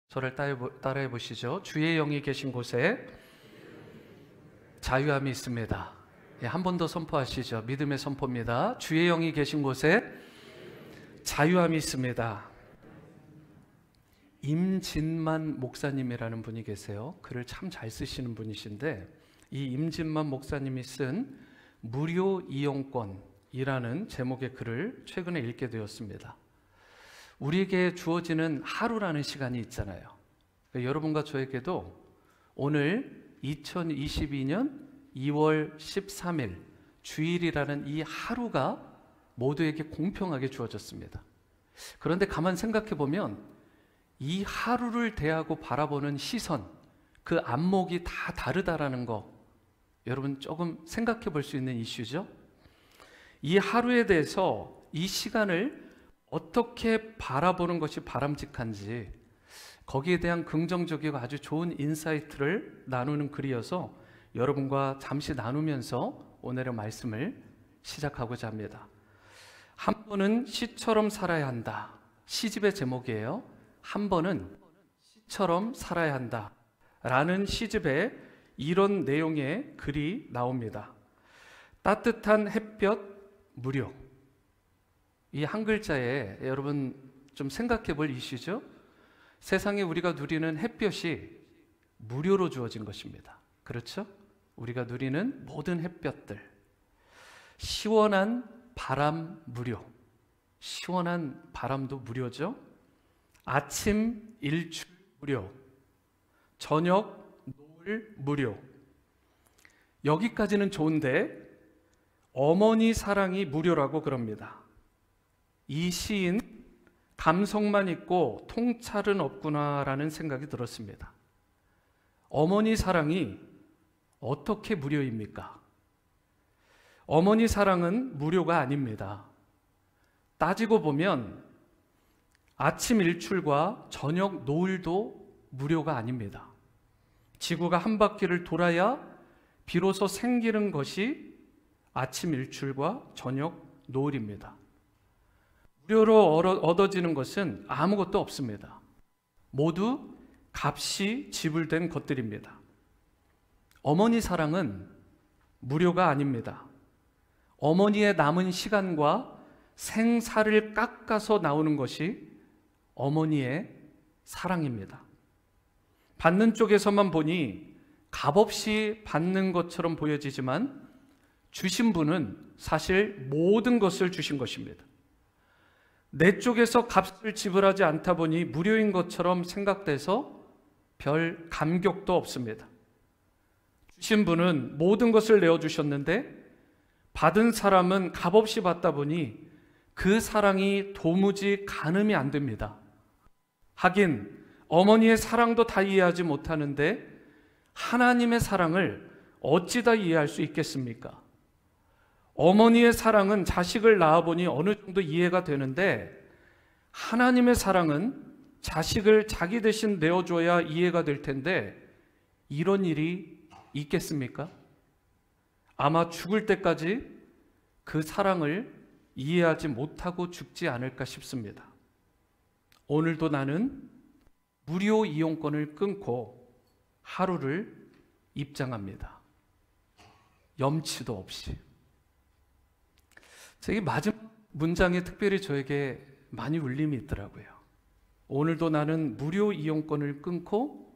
저를 따라해 보시죠. 주의 영이 계신 곳에 자유함이 있습니다. 예, 한 번 더 선포하시죠. 믿음의 선포입니다. 주의 영이 계신 곳에 자유함이 있습니다. 임진만 목사님이라는 분이 계세요. 글을 참 잘 쓰시는 분이신데, 이 임진만 목사님이 쓴 무료 이용권이라는 제목의 글을 최근에 읽게 되었습니다. 우리에게 주어지는 하루라는 시간이 있잖아요. 그러니까 여러분과 저에게도 오늘 2022년 2월 13일 주일이라는 이 하루가 모두에게 공평하게 주어졌습니다. 그런데 가만 생각해 보면 이 하루를 대하고 바라보는 시선, 그 안목이 다 다르다라는 거, 여러분 조금 생각해 볼 수 있는 이슈죠. 이 하루에 대해서 이 시간을 어떻게 바라보는 것이 바람직한지, 거기에 대한 긍정적이고 아주 좋은 인사이트를 나누는 글이어서 여러분과 잠시 나누면서 오늘의 말씀을 시작하고자 합니다. 한 번은 시처럼 살아야 한다. 시집의 제목이에요. 한 번은 시처럼 살아야 한다 라는 시집에 이런 내용의 글이 나옵니다. 따뜻한 햇볕 무료. 이 한 글자에 여러분 좀 생각해 볼 이슈죠. 세상에 우리가 누리는 햇볕이 무료로 주어진 것입니다. 그렇죠? 우리가 누리는 모든 햇볕들, 시원한 바람 무료. 시원한 바람도 무료죠. 아침 일출 무료, 저녁 노을 무료. 여기까지는 좋은데 어머니 사랑이 무료라고 그럽니다. 이 시인 감성만 있고 통찰은 없구나라는 생각이 들었습니다. 어머니 사랑이 어떻게 무료입니까? 어머니 사랑은 무료가 아닙니다. 따지고 보면 아침 일출과 저녁 노을도 무료가 아닙니다. 지구가 한 바퀴를 돌아야 비로소 생기는 것이 아침 일출과 저녁 노을입니다. 무료로 얻어지는 것은 아무것도 없습니다. 모두 값이 지불된 것들입니다. 어머니 사랑은 무료가 아닙니다. 어머니의 남은 시간과 생사를 깎아서 나오는 것이 어머니의 사랑입니다. 받는 쪽에서만 보니 값없이 받는 것처럼 보여지지만 주신 분은 사실 모든 것을 주신 것입니다. 내 쪽에서 값을 지불하지 않다 보니 무료인 것처럼 생각돼서 별 감격도 없습니다. 주신 분은 모든 것을 내어주셨는데 받은 사람은 값없이 받다 보니 그 사랑이 도무지 가늠이 안 됩니다. 하긴 어머니의 사랑도 다 이해하지 못하는데 하나님의 사랑을 어찌 다 이해할 수 있겠습니까? 어머니의 사랑은 자식을 낳아보니 어느 정도 이해가 되는데 하나님의 사랑은 자식을 자기 대신 내어줘야 이해가 될 텐데 이런 일이 있겠습니까? 아마 죽을 때까지 그 사랑을 이해하지 못하고 죽지 않을까 싶습니다. 오늘도 나는 무료 이용권을 끊고 하루를 입장합니다. 염치도 없이. 이 마지막 문장에 특별히 저에게 많이 울림이 있더라고요. 오늘도 나는 무료 이용권을 끊고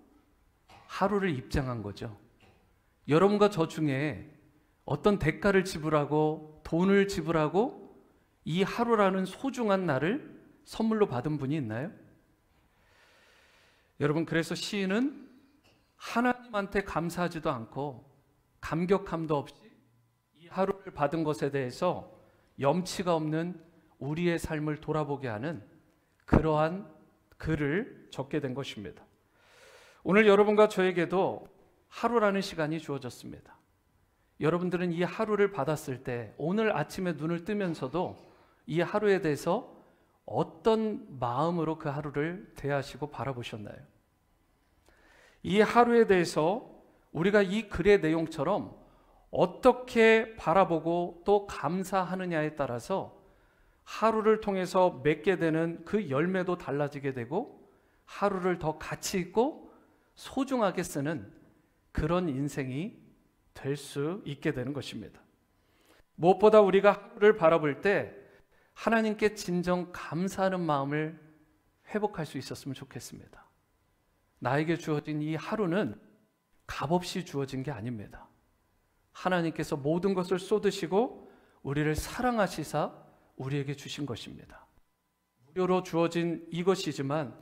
하루를 입장한 거죠. 여러분과 저 중에 어떤 대가를 지불하고 돈을 지불하고 이 하루라는 소중한 날을 선물로 받은 분이 있나요? 여러분, 그래서 시인은 하나님한테 감사하지도 않고 감격함도 없이 이 하루를 받은 것에 대해서 염치가 없는 우리의 삶을 돌아보게 하는 그러한 글을 적게 된 것입니다. 오늘 여러분과 저에게도 하루라는 시간이 주어졌습니다. 여러분들은 이 하루를 받았을 때 오늘 아침에 눈을 뜨면서도 이 하루에 대해서 어떤 마음으로 그 하루를 대하시고 바라보셨나요? 이 하루에 대해서 우리가 이 글의 내용처럼 어떻게 바라보고 또 감사하느냐에 따라서 하루를 통해서 맺게 되는 그 열매도 달라지게 되고 하루를 더 가치 있고 소중하게 쓰는 그런 인생이 될 수 있게 되는 것입니다. 무엇보다 우리가 하루를 바라볼 때 하나님께 진정 감사하는 마음을 회복할 수 있었으면 좋겠습니다. 나에게 주어진 이 하루는 값없이 주어진 게 아닙니다. 하나님께서 모든 것을 쏟으시고 우리를 사랑하시사 우리에게 주신 것입니다. 무료로 주어진 이것이지만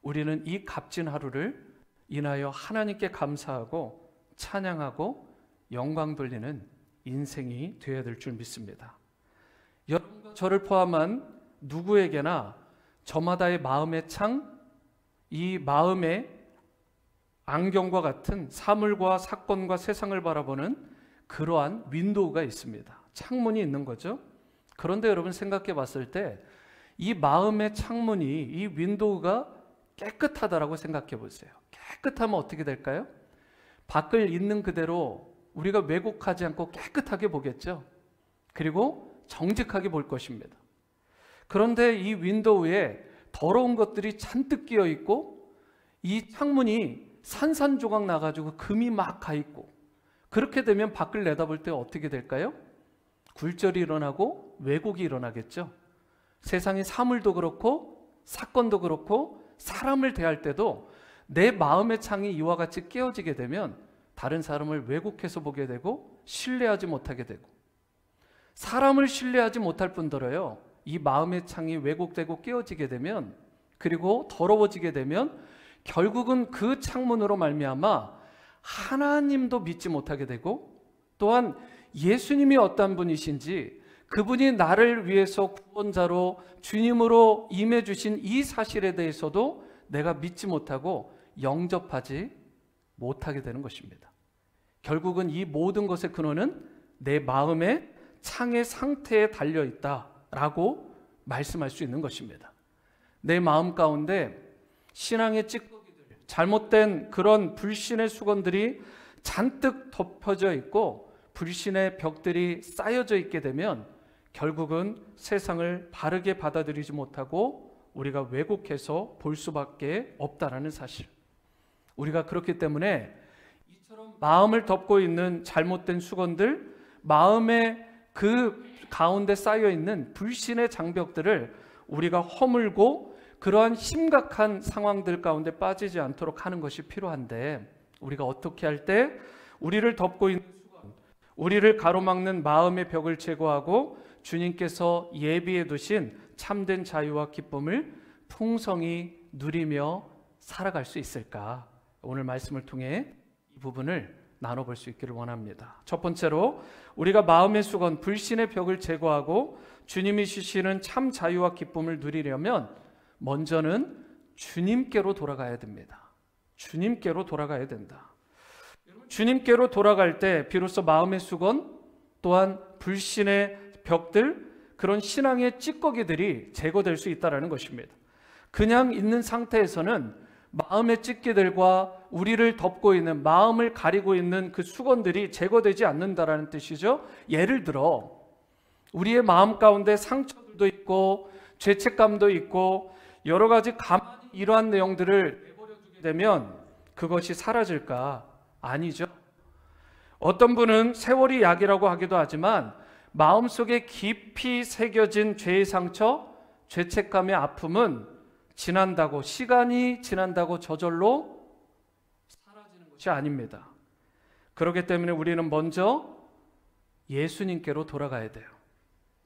우리는 이 값진 하루를 인하여 하나님께 감사하고 찬양하고 영광 돌리는 인생이 되어야 될 줄 믿습니다. 여러분과 저를 포함한 누구에게나 저마다의 마음의 창, 이 마음의 안경과 같은 사물과 사건과 세상을 바라보는 그러한 윈도우가 있습니다. 창문이 있는 거죠. 그런데 여러분 생각해 봤을 때 이 마음의 창문이, 이 윈도우가 깨끗하다라고 생각해 보세요. 깨끗하면 어떻게 될까요? 밖을 있는 그대로 우리가 왜곡하지 않고 깨끗하게 보겠죠. 그리고 정직하게 볼 것입니다. 그런데 이 윈도우에 더러운 것들이 잔뜩 끼어 있고 이 창문이 산산조각 나가지고 금이 막 가 있고, 그렇게 되면 밖을 내다볼 때 어떻게 될까요? 굴절이 일어나고 왜곡이 일어나겠죠. 세상의 사물도 그렇고 사건도 그렇고 사람을 대할 때도 내 마음의 창이 이와 같이 깨어지게 되면 다른 사람을 왜곡해서 보게 되고 신뢰하지 못하게 되고, 사람을 신뢰하지 못할 뿐더러요, 이 마음의 창이 왜곡되고 깨어지게 되면, 그리고 더러워지게 되면 결국은 그 창문으로 말미암아 하나님도 믿지 못하게 되고, 또한 예수님이 어떤 분이신지, 그분이 나를 위해서 구원자로 주님으로 임해 주신 이 사실에 대해서도 내가 믿지 못하고 영접하지 못하게 되는 것입니다. 결국은 이 모든 것의 근원은 내 마음의 창의 상태에 달려 있다라고 말씀할 수 있는 것입니다. 내 마음 가운데 신앙의 찌꺼기들, 잘못된 그런 불신의 수건들이 잔뜩 덮여져 있고 불신의 벽들이 쌓여져 있게 되면 결국은 세상을 바르게 받아들이지 못하고 우리가 왜곡해서 볼 수밖에 없다라는 사실. 우리가 그렇기 때문에 이처럼 마음을 덮고 있는 잘못된 수건들, 마음의 그 가운데 쌓여 있는 불신의 장벽들을 우리가 허물고 그러한 심각한 상황들 가운데 빠지지 않도록 하는 것이 필요한데, 우리가 어떻게 할 때 우리를 덮고 있는 수건, 우리를 가로막는 마음의 벽을 제거하고 주님께서 예비해 두신 참된 자유와 기쁨을 풍성히 누리며 살아갈 수 있을까? 오늘 말씀을 통해 이 부분을 나눠볼 수 있기를 원합니다. 첫 번째로 우리가 마음의 수건, 불신의 벽을 제거하고 주님이 주시는 참 자유와 기쁨을 누리려면 먼저는 주님께로 돌아가야 됩니다. 주님께로 돌아가야 된다. 주님께로 돌아갈 때 비로소 마음의 수건, 또한 불신의 벽들, 그런 신앙의 찌꺼기들이 제거될 수 있다는 것입니다. 그냥 있는 상태에서는 마음의 찌꺼기들과 우리를 덮고 있는, 마음을 가리고 있는 그 수건들이 제거되지 않는다라는 뜻이죠. 예를 들어 우리의 마음 가운데 상처들도 있고 죄책감도 있고 여러 가지 가만히 이러한 내용들을 내버려 두게 되면 그것이 사라질까? 아니죠. 어떤 분은 세월이 약이라고 하기도 하지만 마음속에 깊이 새겨진 죄의 상처, 죄책감의 아픔은 지난다고, 시간이 지난다고 저절로 사라지는 것이 아닙니다. 그렇기 때문에 우리는 먼저 예수님께로 돌아가야 돼요.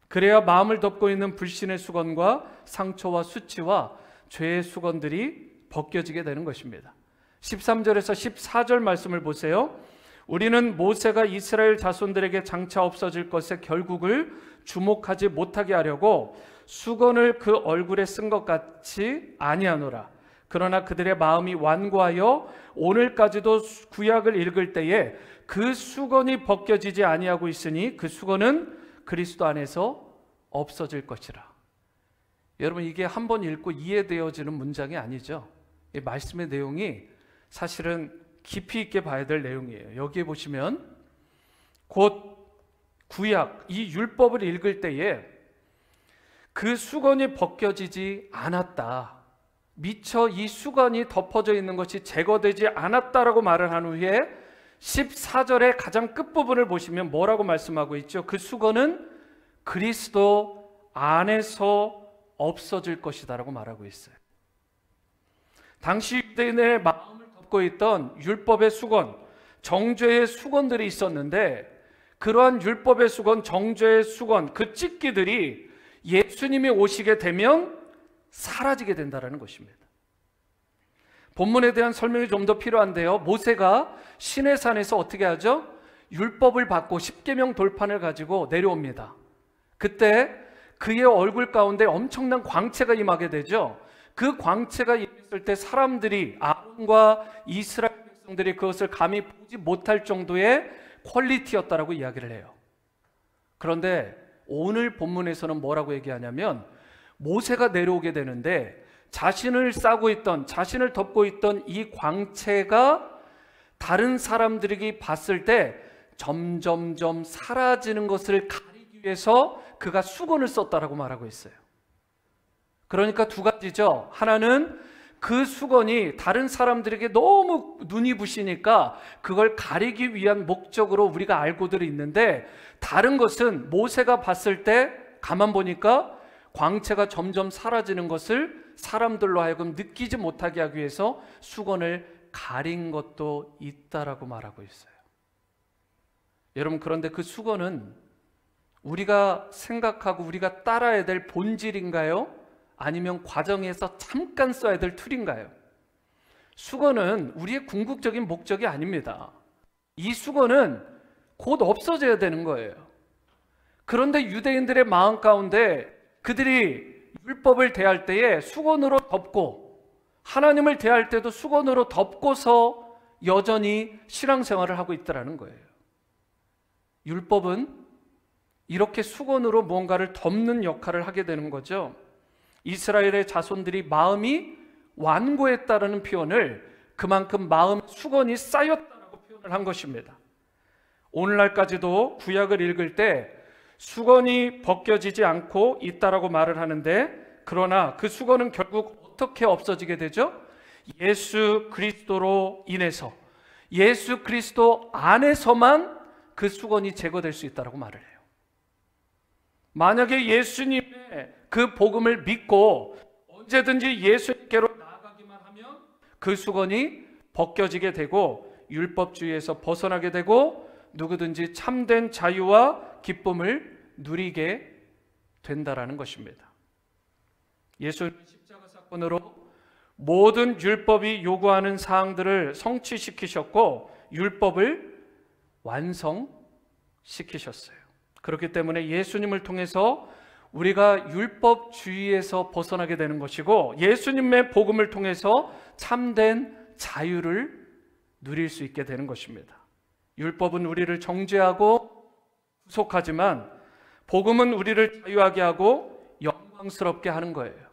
그래야 마음을 덮고 있는 불신의 수건과 상처와 수치와 죄의 수건들이 벗겨지게 되는 것입니다. 13절에서 14절 말씀을 보세요. 우리는 모세가 이스라엘 자손들에게 장차 없어질 것의 결국을 주목하지 못하게 하려고 수건을 그 얼굴에 쓴 것 같이 아니하노라. 그러나 그들의 마음이 완고하여 오늘까지도 구약을 읽을 때에 그 수건이 벗겨지지 아니하고 있으니 그 수건은 그리스도 안에서 없어질 것이라. 여러분, 이게 한 번 읽고 이해되어지는 문장이 아니죠. 이 말씀의 내용이 사실은 깊이 있게 봐야 될 내용이에요. 여기에 보시면 곧 구약, 이 율법을 읽을 때에 그 수건이 벗겨지지 않았다. 미처 이 수건이 덮어져 있는 것이 제거되지 않았다라고 말을 한 후에 14절의 가장 끝부분을 보시면 뭐라고 말씀하고 있죠? 그 수건은 그리스도 안에서 없어질 것이다 라고 말하고 있어요. 당시 유대인의 마음을 덮고 있던 율법의 수건, 정죄의 수건들이 있었는데, 그러한 율법의 수건, 정죄의 수건, 그 찢기들이 예수님이 오시게 되면 사라지게 된다는 것입니다. 본문에 대한 설명이 좀 더 필요한데요, 모세가 시내산에서 어떻게 하죠? 율법을 받고 십계명 돌판을 가지고 내려옵니다. 그때 그의 얼굴 가운데 엄청난 광채가 임하게 되죠. 그 광채가 임했을 때 사람들이, 아론과 이스라엘 백성들이 그것을 감히 보지 못할 정도의 퀄리티였다라고 이야기를 해요. 그런데 오늘 본문에서는 뭐라고 얘기하냐면, 모세가 내려오게 되는데 자신을 싸고 있던, 자신을 덮고 있던 이 광채가 다른 사람들에게 봤을 때 점점점 사라지는 것을 가리기 위해서 그가 수건을 썼다라고 말하고 있어요. 그러니까 두 가지죠. 하나는 그 수건이 다른 사람들에게 너무 눈이 부시니까 그걸 가리기 위한 목적으로 우리가 알고들 있는데, 다른 것은 모세가 봤을 때 가만 보니까 광채가 점점 사라지는 것을 사람들로 하여금 느끼지 못하게 하기 위해서 수건을 가린 것도 있다라고 말하고 있어요. 여러분, 그런데 그 수건은 우리가 생각하고 우리가 따라야 될 본질인가요? 아니면 과정에서 잠깐 써야 될 툴인가요? 수건은 우리의 궁극적인 목적이 아닙니다. 이 수건은 곧 없어져야 되는 거예요. 그런데 유대인들의 마음 가운데 그들이 율법을 대할 때에 수건으로 덮고, 하나님을 대할 때도 수건으로 덮고서 여전히 신앙생활을 하고 있다는 거예요. 율법은 이렇게 수건으로 무언가를 덮는 역할을 하게 되는 거죠. 이스라엘의 자손들이 마음이 완고했다라는 표현을, 그만큼 마음 수건이 쌓였다라고 표현을 한 것입니다. 오늘날까지도 구약을 읽을 때 수건이 벗겨지지 않고 있다라고 말을 하는데, 그러나 그 수건은 결국 어떻게 없어지게 되죠? 예수 그리스도로 인해서, 예수 그리스도 안에서만 그 수건이 제거될 수 있다라고 말을 해요. 만약에 예수님의 그 복음을 믿고 언제든지 예수님께로 나아가기만 하면 그 수건이 벗겨지게 되고 율법주의에서 벗어나게 되고 누구든지 참된 자유와 기쁨을 누리게 된다라는 것입니다. 예수님은 십자가 사건으로 모든 율법이 요구하는 사항들을 성취시키셨고 율법을 완성시키셨어요. 그렇기 때문에 예수님을 통해서 우리가 율법주의에서 벗어나게 되는 것이고, 예수님의 복음을 통해서 참된 자유를 누릴 수 있게 되는 것입니다. 율법은 우리를 정죄하고 구속하지만 복음은 우리를 자유하게 하고 영광스럽게 하는 거예요.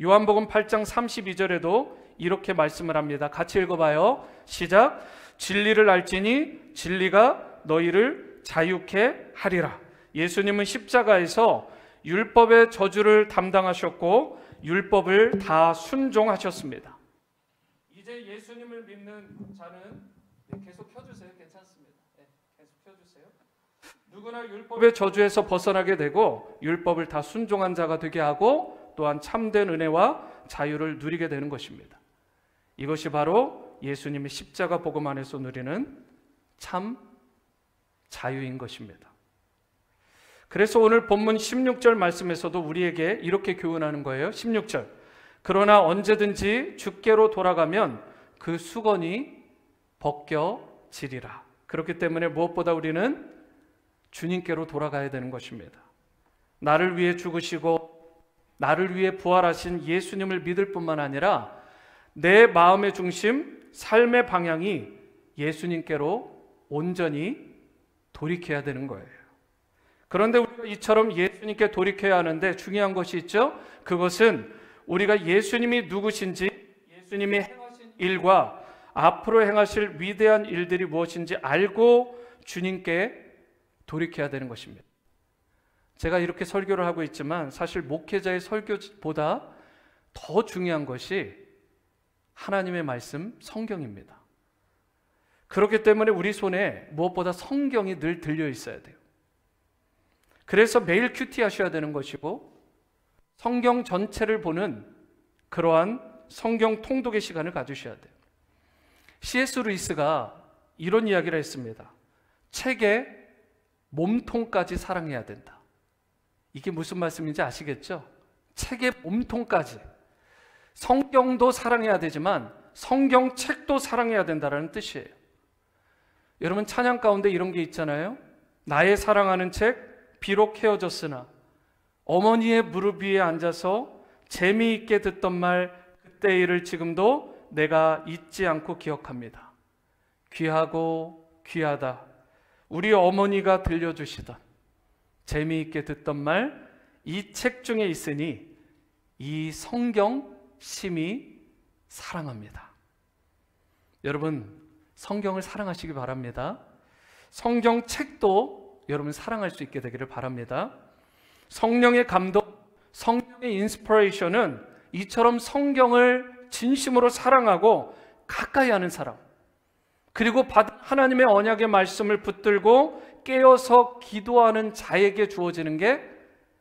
요한복음 8장 32절에도 이렇게 말씀을 합니다. 같이 읽어봐요. 시작. 진리를 알지니 진리가 너희를 자유케 하리라. 예수님은 십자가에서 율법의 저주를 담당하셨고 율법을 다 순종하셨습니다. 이제 예수님을 믿는 자는 계속 켜주세요. 괜찮습니다. 계속 켜주세요. 누구나 율법의 저주에서 벗어나게 되고 율법을 다 순종한 자가 되게 하고 또한 참된 은혜와 자유를 누리게 되는 것입니다. 이것이 바로 예수님의 십자가 복음 안에서 누리는 참 자유인 것입니다. 그래서 오늘 본문 16절 말씀에서도 우리에게 이렇게 교훈하는 거예요. 16절. 그러나 언제든지 주께로 돌아가면 그 수건이 벗겨지리라. 그렇기 때문에 무엇보다 우리는 주님께로 돌아가야 되는 것입니다. 나를 위해 죽으시고 나를 위해 부활하신 예수님을 믿을 뿐만 아니라 내 마음의 중심, 삶의 방향이 예수님께로 온전히 돌이켜야 되는 거예요. 그런데 우리가 이처럼 예수님께 돌이켜야 하는데 중요한 것이 있죠. 그것은 우리가 예수님이 누구신지, 예수님이 행하신 일과 앞으로 행하실 위대한 일들이 무엇인지 알고 주님께 돌이켜야 되는 것입니다. 제가 이렇게 설교를 하고 있지만 사실 목회자의 설교보다 더 중요한 것이 하나님의 말씀 성경입니다. 그렇기 때문에 우리 손에 무엇보다 성경이 늘 들려 있어야 돼요. 그래서 매일 큐티 하셔야 되는 것이고 성경 전체를 보는 그러한 성경 통독의 시간을 가지셔야 돼요. C.S. 루이스가 이런 이야기를 했습니다. 책의 몸통까지 사랑해야 된다. 이게 무슨 말씀인지 아시겠죠? 책의 몸통까지. 성경도 사랑해야 되지만 성경책도 사랑해야 된다는 뜻이에요. 여러분 찬양 가운데 이런 게 있잖아요. 나의 사랑하는 책 비록 헤어졌으나 어머니의 무릎 위에 앉아서 재미있게 듣던 말 그때 일을 지금도 내가 잊지 않고 기억합니다. 귀하고 귀하다. 우리 어머니가 들려주시던 재미있게 듣던 말 이 책 중에 있으니 이 성경 심히 사랑합니다. 여러분 성경을 사랑하시기 바랍니다. 성경책도 여러분 사랑할 수 있게 되기를 바랍니다. 성령의 감동, 성령의 인스피레이션은 이처럼 성경을 진심으로 사랑하고 가까이 하는 사람, 그리고 받은 하나님의 언약의 말씀을 붙들고 깨어서 기도하는 자에게 주어지는 게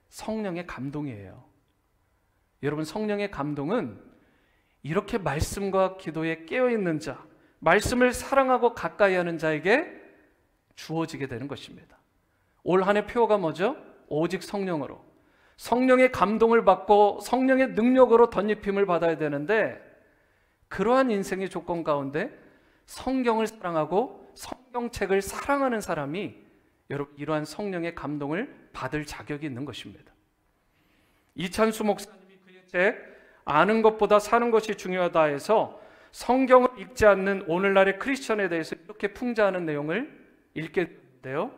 성령의 감동이에요. 여러분 성령의 감동은 이렇게 말씀과 기도에 깨어있는 자, 말씀을 사랑하고 가까이 하는 자에게 주어지게 되는 것입니다. 올 한 해 표어가 뭐죠? 오직 성령으로. 성령의 감동을 받고 성령의 능력으로 덧입힘을 받아야 되는데 그러한 인생의 조건 가운데 성경을 사랑하고 성경책을 사랑하는 사람이 여러분 이러한 성령의 감동을 받을 자격이 있는 것입니다. 이찬수 목사님이 그의 책 아는 것보다 사는 것이 중요하다 해서 성경을 읽지 않는 오늘날의 크리스천에 대해서 이렇게 풍자하는 내용을 읽게 되는데요.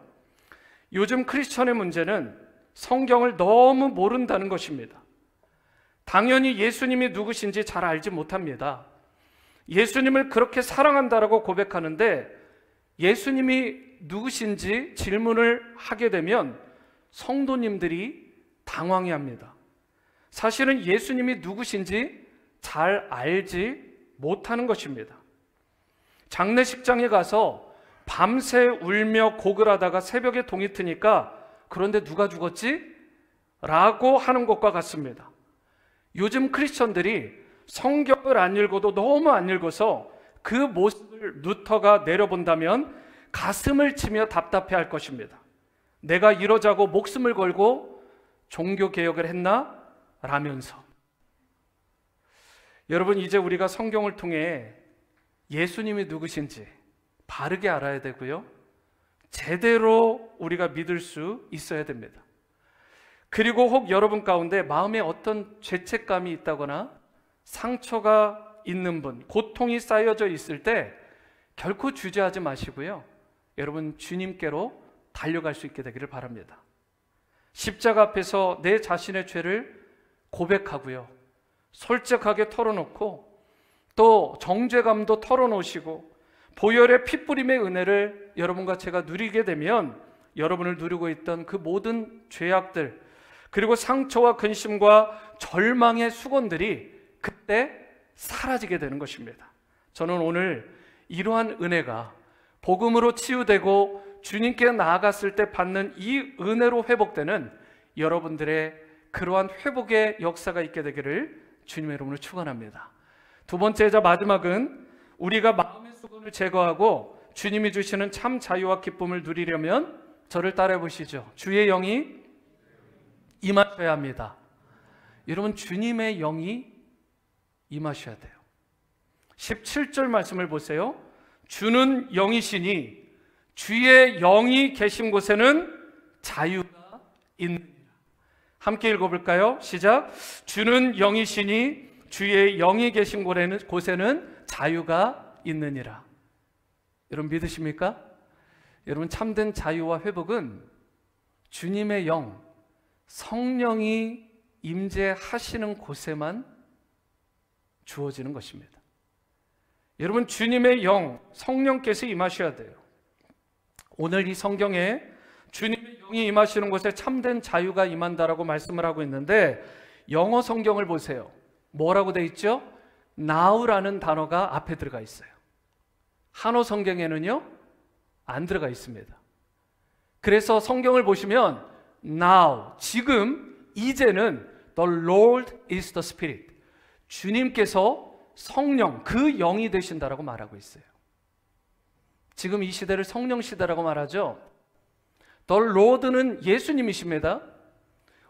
요즘 크리스천의 문제는 성경을 너무 모른다는 것입니다. 당연히 예수님이 누구신지 잘 알지 못합니다. 예수님을 그렇게 사랑한다라고 고백하는데 예수님이 누구신지 질문을 하게 되면 성도님들이 당황해합니다. 사실은 예수님이 누구신지 잘 알지 못하는 것입니다. 장례식장에 가서 밤새 울며 고글하다가 새벽에 동이 트니까 그런데 누가 죽었지? 라고 하는 것과 같습니다. 요즘 크리스천들이 성경을 안 읽어도 너무 안 읽어서 그 모습을 루터가 내려본다면 가슴을 치며 답답해할 것입니다. 내가 이러자고 목숨을 걸고 종교개혁을 했나? 라면서. 여러분 이제 우리가 성경을 통해 예수님이 누구신지 바르게 알아야 되고요. 제대로 우리가 믿을 수 있어야 됩니다. 그리고 혹 여러분 가운데 마음에 어떤 죄책감이 있다거나 상처가 있는 분, 고통이 쌓여져 있을 때 결코 주저하지 마시고요. 여러분 주님께로 달려갈 수 있게 되기를 바랍니다. 십자가 앞에서 내 자신의 죄를 고백하고요. 솔직하게 털어놓고 또 정죄감도 털어놓으시고 보혈의 핏부림의 은혜를 여러분과 제가 누리게 되면 여러분을 누리고 있던 그 모든 죄악들 그리고 상처와 근심과 절망의 수건들이 그때 사라지게 되는 것입니다. 저는 오늘 이러한 은혜가 복음으로 치유되고 주님께 나아갔을 때 받는 이 은혜로 회복되는 여러분들의 그러한 회복의 역사가 있게 되기를 주님의 이름으로 축원합니다. 두 번째자 마지막은 우리가 마음의 수건을 제거하고 주님이 주시는 참 자유와 기쁨을 누리려면 저를 따라해 보시죠. 주의 영이 임하셔야 합니다. 여러분 주님의 영이 임하셔야 돼요. 17절 말씀을 보세요. 주는 영이시니 주의 영이 계신 곳에는 자유가 있느니라. 함께 읽어볼까요? 시작. 주는 영이시니 주의 영이 계신 곳에는 자유가 있느니라. 여러분 믿으십니까? 여러분 참된 자유와 회복은 주님의 영, 성령이 임재하시는 곳에만 주어지는 것입니다. 여러분 주님의 영, 성령께서 임하셔야 돼요. 오늘 이 성경에 주님의 영이 임하시는 곳에 참된 자유가 임한다라고 말씀을 하고 있는데 영어 성경을 보세요. 뭐라고 돼 있죠? now라는 단어가 앞에 들어가 있어요. 한어 성경에는요, 안 들어가 있습니다. 그래서 성경을 보시면 now, 지금, 이제는 the Lord is the Spirit, 주님께서 성령, 그 영이 되신다라고 말하고 있어요. 지금 이 시대를 성령 시대라고 말하죠. The Lord는 예수님이십니다.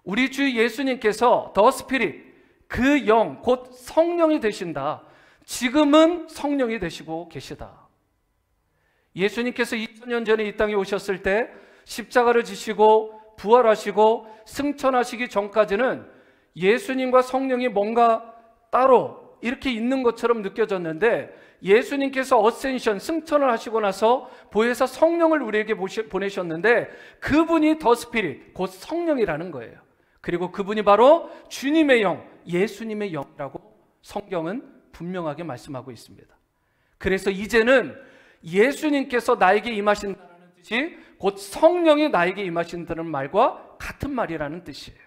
우리 주 예수님께서 the Spirit, 그 영, 곧 성령이 되신다. 지금은 성령이 되시고 계시다. 예수님께서 2000년 전에 이 땅에 오셨을 때 십자가를 지시고 부활하시고 승천하시기 전까지는 예수님과 성령이 뭔가 따로 이렇게 있는 것처럼 느껴졌는데, 예수님께서 어센션, 승천을 하시고 나서 보혜사 성령을 우리에게 보내셨는데, 그분이 더 스피릿, 곧 성령이라는 거예요. 그리고 그분이 바로 주님의 영, 예수님의 영이라고 성경은 분명하게 말씀하고 있습니다. 그래서 이제는 예수님께서 나에게 임하신다는 뜻이 곧 성령이 나에게 임하신다는 말과 같은 말이라는 뜻이에요.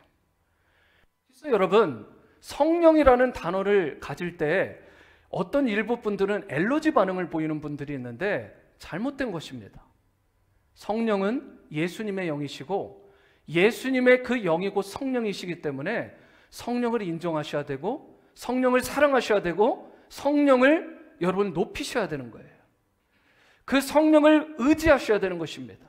그래서 여러분, 성령이라는 단어를 가질 때 어떤 일부 분들은 엘러지 반응을 보이는 분들이 있는데 잘못된 것입니다. 성령은 예수님의 영이시고 예수님의 그 영이 곧 성령이시기 때문에 성령을 인정하셔야 되고 성령을 사랑하셔야 되고 성령을 여러분 높이셔야 되는 거예요. 그 성령을 의지하셔야 되는 것입니다.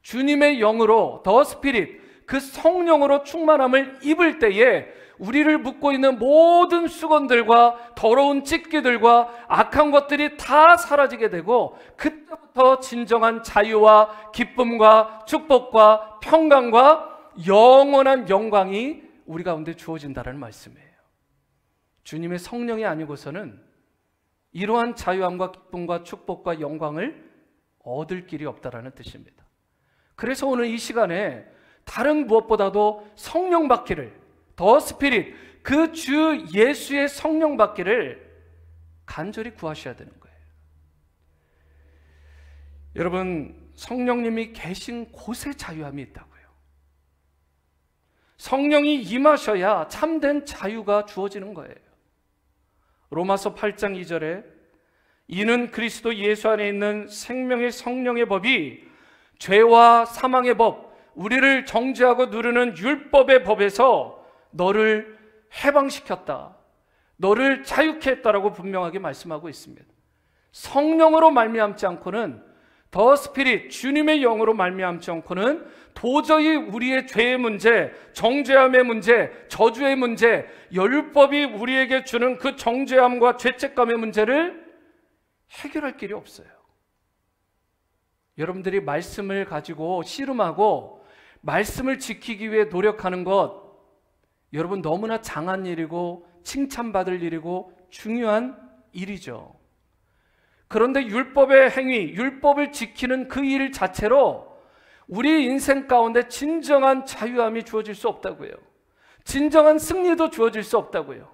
주님의 영으로 더 스피릿, 그 성령으로 충만함을 입을 때에 우리를 묶고 있는 모든 수건들과 더러운 찢기들과 악한 것들이 다 사라지게 되고, 그때부터 진정한 자유와 기쁨과 축복과 평강과 영원한 영광이 우리 가운데 주어진다는 말씀이에요. 주님의 성령이 아니고서는 이러한 자유함과 기쁨과 축복과 영광을 얻을 길이 없다라는 뜻입니다. 그래서 오늘 이 시간에 다른 무엇보다도 성령 받기를, 더 스피릿, 그 주 예수의 성령 받기를 간절히 구하셔야 되는 거예요. 여러분, 성령님이 계신 곳에 자유함이 있다고요. 성령이 임하셔야 참된 자유가 주어지는 거예요. 로마서 8장 2절에 이는 그리스도 예수 안에 있는 생명의 성령의 법이 죄와 사망의 법, 우리를 정죄하고 누르는 율법의 법에서 너를 해방시켰다, 너를 자유케 했다라고 분명하게 말씀하고 있습니다. 성령으로 말미암지 않고는, 더 스피릿, 주님의 영으로 말미암지 않고는 도저히 우리의 죄의 문제, 정죄함의 문제, 저주의 문제, 율법이 우리에게 주는 그 정죄함과 죄책감의 문제를 해결할 길이 없어요. 여러분들이 말씀을 가지고 씨름하고 말씀을 지키기 위해 노력하는 것, 여러분 너무나 장한 일이고 칭찬받을 일이고 중요한 일이죠. 그런데 율법의 행위, 율법을 지키는 그 일 자체로 우리 인생 가운데 진정한 자유함이 주어질 수 없다고요. 진정한 승리도 주어질 수 없다고요.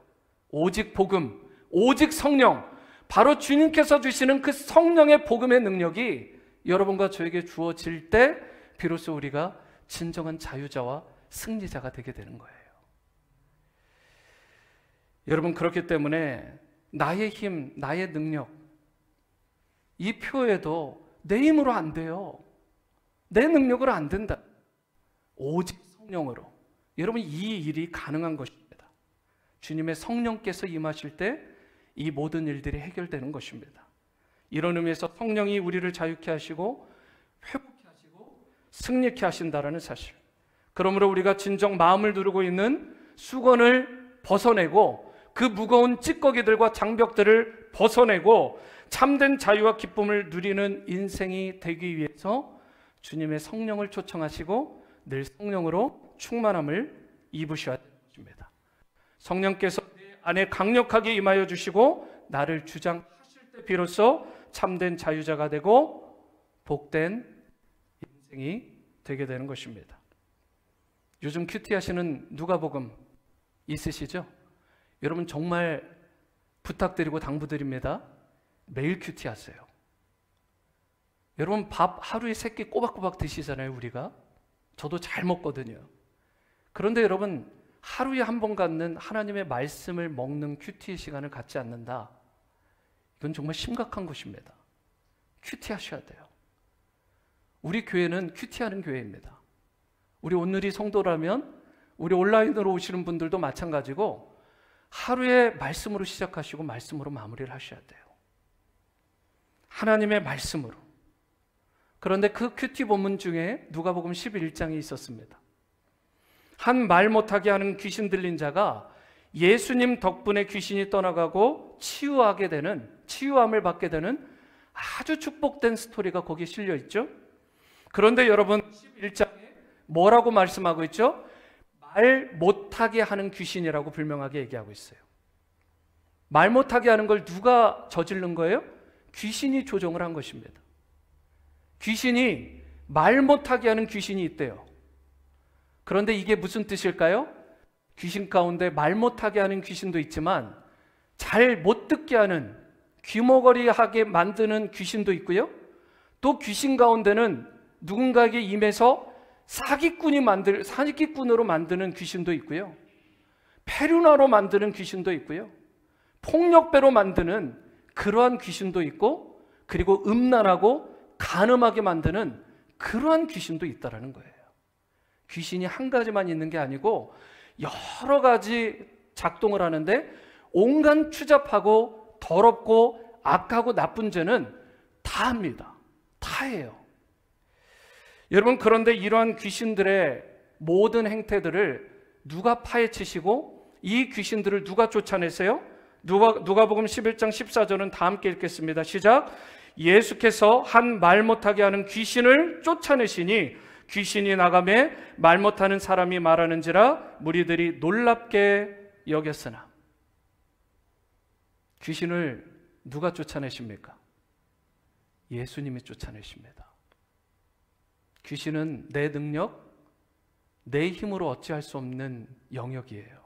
오직 복음, 오직 성령, 바로 주님께서 주시는 그 성령의 복음의 능력이 여러분과 저에게 주어질 때 비로소 우리가 진정한 자유자와 승리자가 되게 되는 거예요. 여러분, 그렇기 때문에 나의 힘, 나의 능력, 이 표에도 내 힘으로 안 돼요. 내 능력으로 안 된다. 오직 성령으로. 여러분, 이 일이 가능한 것입니다. 주님의 성령께서 임하실 때 이 모든 일들이 해결되는 것입니다. 이런 의미에서 성령이 우리를 자유케 하시고 회복케 하시고 승리케 하신다라는 사실. 그러므로 우리가 진정 마음을 두르고 있는 수건을 벗어내고 그 무거운 찌꺼기들과 장벽들을 벗어내고 참된 자유와 기쁨을 누리는 인생이 되기 위해서 주님의 성령을 초청하시고 늘 성령으로 충만함을 입으셔야 되는 것입니다. 성령께서 내 안에 강력하게 임하여 주시고 나를 주장하실 때 비로소 참된 자유자가 되고 복된 인생이 되게 되는 것입니다. 요즘 큐티 하시는 누가복음 있으시죠? 여러분 정말 부탁드리고 당부드립니다. 매일 큐티 하세요. 여러분 밥 하루에 3끼 꼬박꼬박 드시잖아요, 우리가. 저도 잘 먹거든요. 그런데 여러분 하루에 한 번 갖는 하나님의 말씀을 먹는 큐티 시간을 갖지 않는다. 이건 정말 심각한 것입니다. 큐티하셔야 돼요. 우리 교회는 큐티하는 교회입니다. 우리 오늘이 성도라면 우리 온라인으로 오시는 분들도 마찬가지고 하루에 말씀으로 시작하시고 말씀으로 마무리를 하셔야 돼요. 하나님의 말씀으로. 그런데 그 큐티 본문 중에 누가복음 11장이 있었습니다. 한 말 못하게 하는 귀신 들린 자가 예수님 덕분에 귀신이 떠나가고 치유함을 받게 되는 아주 축복된 스토리가 거기에 실려 있죠. 그런데 여러분 11장에 뭐라고 말씀하고 있죠? 말 못하게 하는 귀신이라고 분명하게 얘기하고 있어요. 말 못하게 하는 걸 누가 저지른 거예요? 귀신이 조종을 한 것입니다. 귀신이 말 못하게 하는 귀신이 있대요. 그런데 이게 무슨 뜻일까요? 귀신 가운데 말 못하게 하는 귀신도 있지만 잘 못 듣게 하는, 귀머거리하게 만드는 귀신도 있고요. 또 귀신 가운데는 누군가에게 임해서 사기꾼으로 만드는 귀신도 있고요. 페류나로 만드는 귀신도 있고요. 폭력배로 만드는 그러한 귀신도 있고, 그리고 음란하고 간음하게 만드는 그러한 귀신도 있다라는 거예요. 귀신이 한 가지만 있는 게 아니고 여러 가지 작동을 하는데 온갖 추잡하고 더럽고 악하고 나쁜 죄는 다 합니다. 다 해요. 여러분, 그런데 이러한 귀신들의 모든 행태들을 누가 파헤치시고 이 귀신들을 누가 쫓아내세요? 누가복음 11장 14절은 다 함께 읽겠습니다. 시작. 예수께서 한 말 못하게 하는 귀신을 쫓아내시니 귀신이 나가매 말 못하는 사람이 말하는지라 무리들이 놀랍게 여겼으나. 귀신을 누가 쫓아내십니까? 예수님이 쫓아내십니다. 귀신은 내 능력, 내 힘으로 어찌할 수 없는 영역이에요.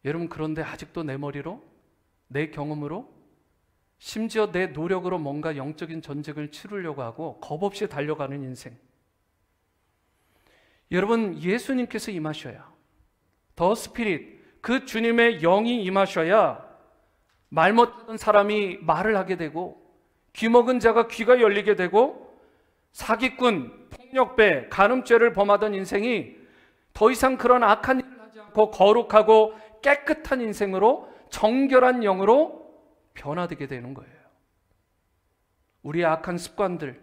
여러분, 그런데 아직도 내 머리로, 내 경험으로, 심지어 내 노력으로 뭔가 영적인 전쟁을 치르려고 하고 겁없이 달려가는 인생. 여러분, 예수님께서 임하셔야, 더 스피릿, 그 주님의 영이 임하셔야 말 못하던 사람이 말을 하게 되고, 귀 먹은 자가 귀가 열리게 되고, 사기꾼, 폭력배, 간음죄를 범하던 인생이 더 이상 그런 악한 일을 하지 않고 거룩하고 깨끗한 인생으로, 정결한 영으로 변화되게 되는 거예요. 우리의 악한 습관들,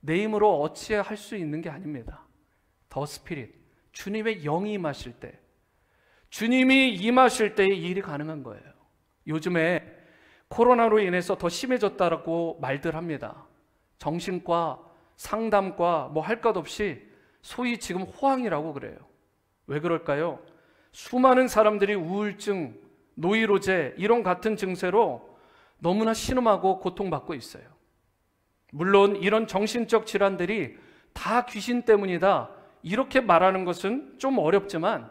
내 힘으로 어찌할 수 있는 게 아닙니다. 더 스피릿, 주님의 영이 임하실 때, 주님이 임하실 때의 일이 가능한 거예요. 요즘에 코로나로 인해서 더 심해졌다고 말들 합니다. 정신과, 상담과 뭐 할 것 없이 소위 지금 호황이라고 그래요. 왜 그럴까요? 수많은 사람들이 우울증, 노이로제 이런 같은 증세로 너무나 신음하고 고통받고 있어요. 물론 이런 정신적 질환들이 다 귀신 때문이다 이렇게 말하는 것은 좀 어렵지만,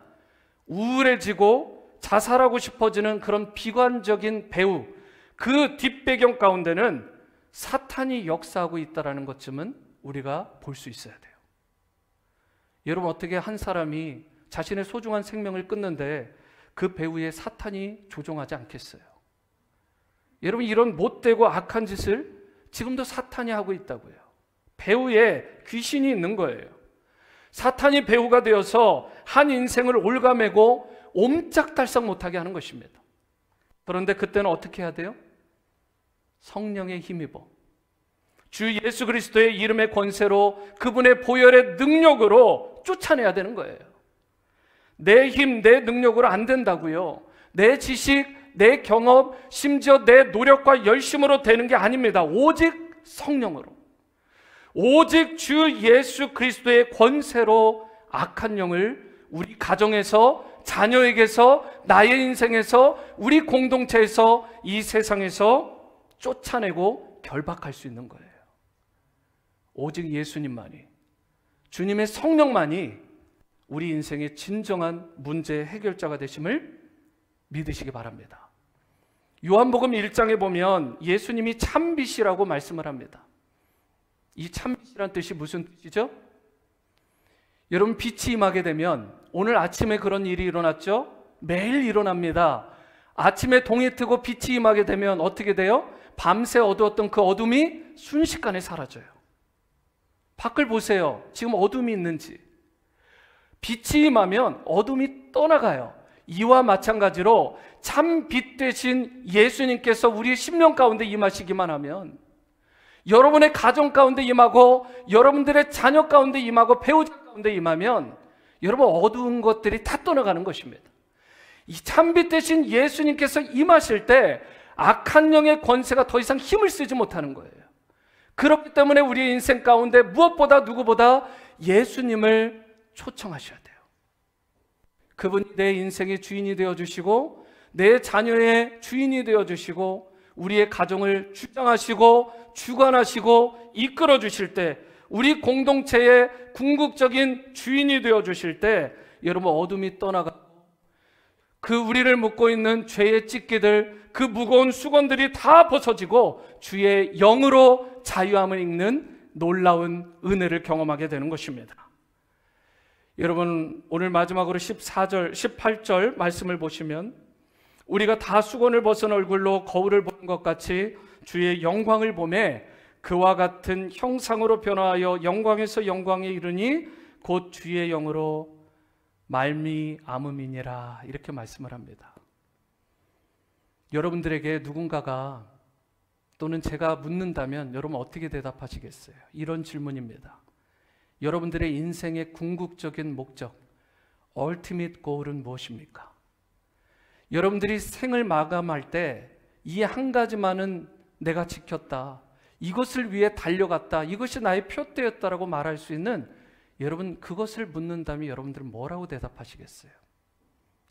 우울해지고 자살하고 싶어지는 그런 비관적인 배후, 그 뒷배경 가운데는 사탄이 역사하고 있다는 것쯤은 우리가 볼 수 있어야 돼요. 여러분, 어떻게 한 사람이 자신의 소중한 생명을 끊는데 그 배후에 사탄이 조종하지 않겠어요? 여러분, 이런 못되고 악한 짓을 지금도 사탄이 하고 있다고요. 배후에 귀신이 있는 거예요. 사탄이 배후가 되어서 한 인생을 올가매고 옴짝달싹 못하게 하는 것입니다. 그런데 그때는 어떻게 해야 돼요? 성령에 힘입어 주 예수 그리스도의 이름의 권세로, 그분의 보혈의 능력으로 쫓아내야 되는 거예요. 내 힘, 내 능력으로 안 된다고요. 내 지식, 내 경험, 심지어 내 노력과 열심으로 되는 게 아닙니다. 오직 성령으로, 오직 주 예수 그리스도의 권세로 악한 영을 우리 가정에서, 자녀에게서, 나의 인생에서, 우리 공동체에서, 이 세상에서 쫓아내고 결박할 수 있는 거예요. 오직 예수님만이, 주님의 성령만이 우리 인생의 진정한 문제 해결자가 되심을 믿으시기 바랍니다. 요한복음 1장에 보면 예수님이 참빛이라고 말씀을 합니다. 이 참빛이란 뜻이 무슨 뜻이죠? 여러분, 빛이 임하게 되면, 오늘 아침에 그런 일이 일어났죠? 매일 일어납니다. 아침에 동이 트고 빛이 임하게 되면 어떻게 돼요? 밤새 어두웠던 그 어둠이 순식간에 사라져요. 밖을 보세요. 지금 어둠이 있는지. 빛이 임하면 어둠이 떠나가요. 이와 마찬가지로 참 빛 되신 예수님께서 우리의 심령 가운데 임하시기만 하면, 여러분의 가정 가운데 임하고 여러분들의 자녀 가운데 임하고 배우자 가운데 임하면 여러분 어두운 것들이 다 떠나가는 것입니다. 이 참빛 되신 예수님께서 임하실 때 악한 영의 권세가 더 이상 힘을 쓰지 못하는 거예요. 그렇기 때문에 우리의 인생 가운데 무엇보다 누구보다 예수님을 초청하셔야 돼요. 그분이 내 인생의 주인이 되어주시고 내 자녀의 주인이 되어주시고 우리의 가정을 주장하시고 주관하시고 이끌어 주실 때, 우리 공동체의 궁극적인 주인이 되어 주실 때 여러분 어둠이 떠나가고 그 우리를 묶고 있는 죄의 찢기들, 그 무거운 수건들이 다 벗어지고 주의 영으로 자유함을 읽는 놀라운 은혜를 경험하게 되는 것입니다. 여러분, 오늘 마지막으로 14절, 18절 말씀을 보시면, 우리가 다 수건을 벗은 얼굴로 거울을 보는 것 같이 주의 영광을 보매 그와 같은 형상으로 변화하여 영광에서 영광에 이르니 곧 주의 영으로 말미암음이니라, 이렇게 말씀을 합니다. 여러분들에게 누군가가 또는 제가 묻는다면 여러분 어떻게 대답하시겠어요? 이런 질문입니다. 여러분들의 인생의 궁극적인 목적, ultimate goal은 무엇입니까? 여러분들이 생을 마감할 때 이 한 가지만은 내가 지켰다, 이것을 위해 달려갔다, 이것이 나의 표대였다라고 말할 수 있는, 여러분 그것을 묻는다면 여러분들은 뭐라고 대답하시겠어요?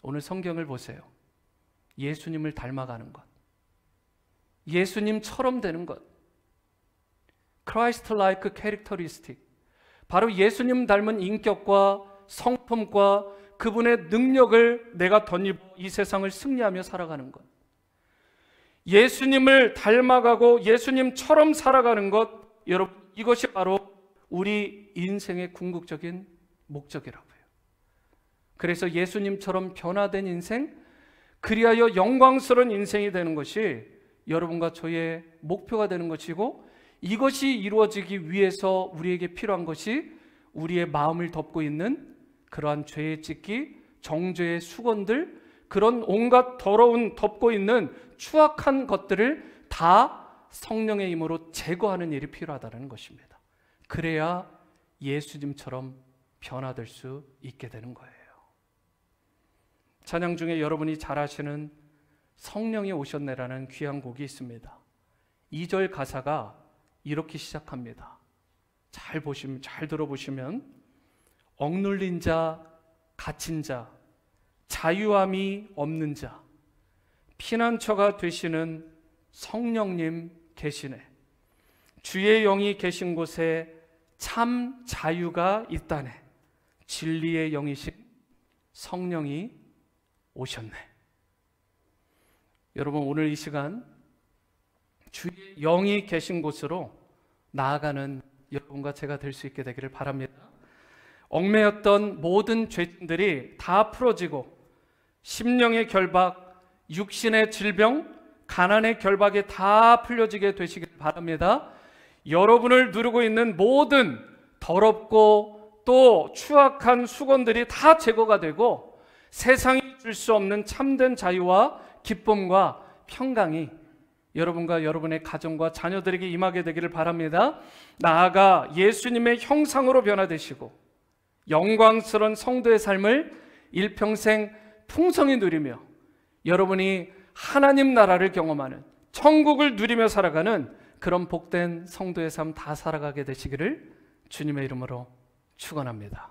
오늘 성경을 보세요. 예수님을 닮아가는 것, 예수님처럼 되는 것, Christ-like characteristic, 바로 예수님 닮은 인격과 성품과 그분의 능력을 내가 덧입어 이 세상을 승리하며 살아가는 것, 예수님을 닮아가고 예수님처럼 살아가는 것, 여러분 이것이 바로 우리 인생의 궁극적인 목적이라고요. 그래서 예수님처럼 변화된 인생, 그리하여 영광스러운 인생이 되는 것이 여러분과 저의 목표가 되는 것이고, 이것이 이루어지기 위해서 우리에게 필요한 것이 우리의 마음을 덮고 있는 그러한 죄의 찢기, 정죄의 수건들, 그런 온갖 더러운 덮고 있는 추악한 것들을 다 성령의 힘으로 제거하는 일이 필요하다는 것입니다. 그래야 예수님처럼 변화될 수 있게 되는 거예요. 찬양 중에 여러분이 잘 아시는 성령이 오셨네라는 귀한 곡이 있습니다. 2절 가사가 이렇게 시작합니다. 잘 들어보시면, 억눌린 자, 갇힌 자, 자유함이 없는 자, 피난처가 되시는 성령님 계시네. 주의 영이 계신 곳에 참 자유가 있다네. 진리의 영이신 성령이 오셨네. 여러분, 오늘 이 시간 주의 영이 계신 곳으로 나아가는 여러분과 제가 될 수 있게 되기를 바랍니다. 얽매였던 모든 죄들이 다 풀어지고 심령의 결박, 육신의 질병, 가난의 결박이 다 풀려지게 되시길 바랍니다. 여러분을 누르고 있는 모든 더럽고 또 추악한 수건들이 다 제거가 되고 세상이 줄 수 없는 참된 자유와 기쁨과 평강이 여러분과 여러분의 가정과 자녀들에게 임하게 되기를 바랍니다. 나아가 예수님의 형상으로 변화되시고 영광스러운 성도의 삶을 일평생 풍성히 누리며 여러분이 하나님 나라를 경험하는, 천국을 누리며 살아가는 그런 복된 성도의 삶 다 살아가게 되시기를 주님의 이름으로 축원합니다.